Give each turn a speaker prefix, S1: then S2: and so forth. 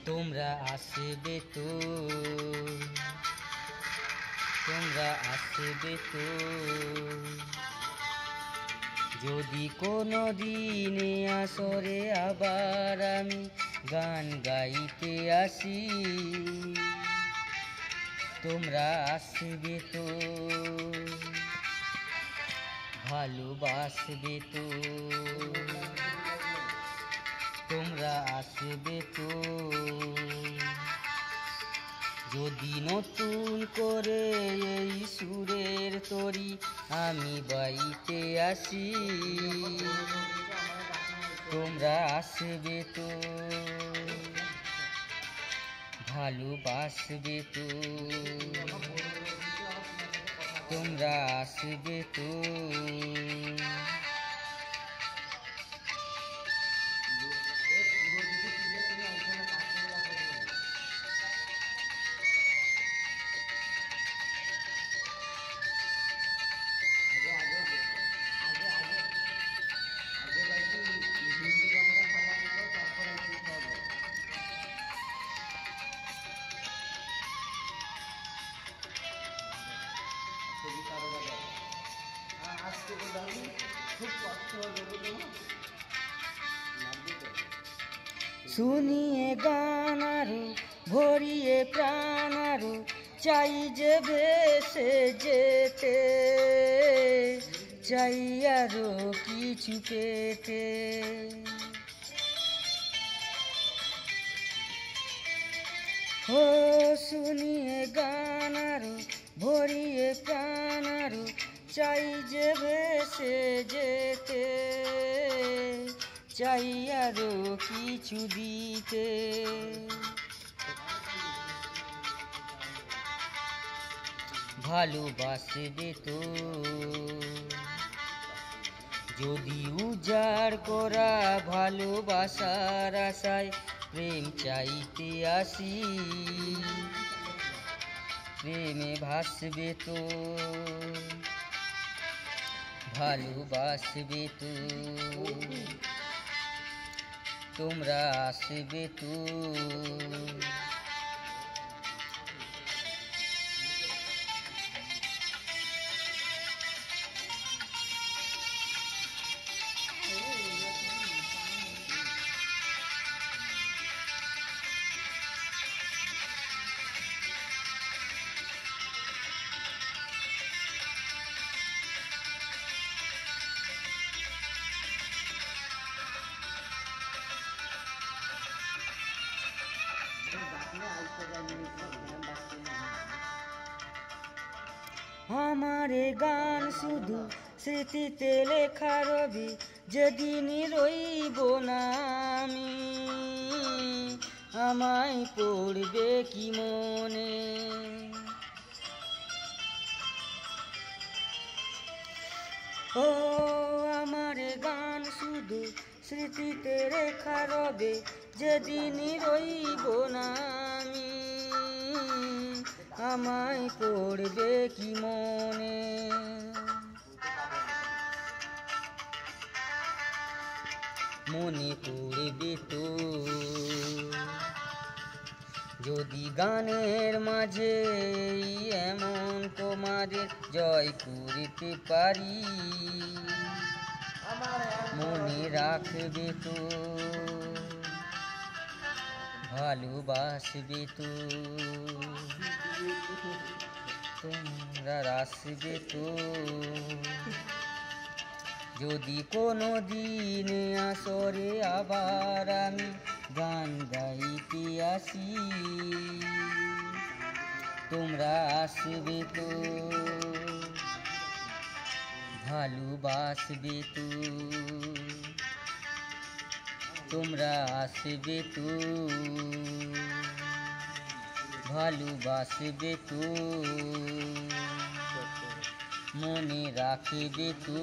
S1: তোমরা আসবে তো, তোমরা আসবে তো, যদি কোনো দিনে আসরে আবার আমি গান গাইতে আসি। তোমরা আসবে তো, ভালোবাসবে তো, তোমরা আসবে তো, যদি নতুন করে এই সুরের তরি আমি বাইতে আসি। তোমরা আসবে তো, ভালোবাসবে তো, তোমরা আসবে তো। শুনিয়ে গান আরো ভরিয়ে প্রাণ আরো চাই যে ভেসে যেতে, চাই আরো কিছু পেতে। ও শুনিয়ে গান আরো ভরিয়ে প্রাণ আরো চাই যে ভেসে যেতে, চাই আরো কিছু দিতে। ভালোবাসবে তো, যদি উজাড় করা ভালোবাসার আশায় প্রেম চাইতে আসি। প্রেমে ভাসবে তো, ভালোবাসবে তো, তোমরা আসবে তো। আমার এ গান শুধু স্মৃতিতে লেখা রবি, যেদিনই রইব না আমি আমায় পড়বে কি মনে। ও আমার এ গান শুধু স্মৃতিতে লেখা রবে, যেদিনই রইব না আমি আমায় পড়বে কি মনে। মনে পড়বে তো, যদি গানের মাঝে এমন তোমাদের জয় করতে পারি। মনে রাখবে তো, ভালোবাসবে তো, তোমরা আসবে তো, যদি কোনো দিন আসরে আবার আমি গান গাইতে আসি। তোমরা আসবে তো, ভালোবাসবে তো, তোমরা আসবে তো, ভালোবাসবে তো, মনে রাখবে তো।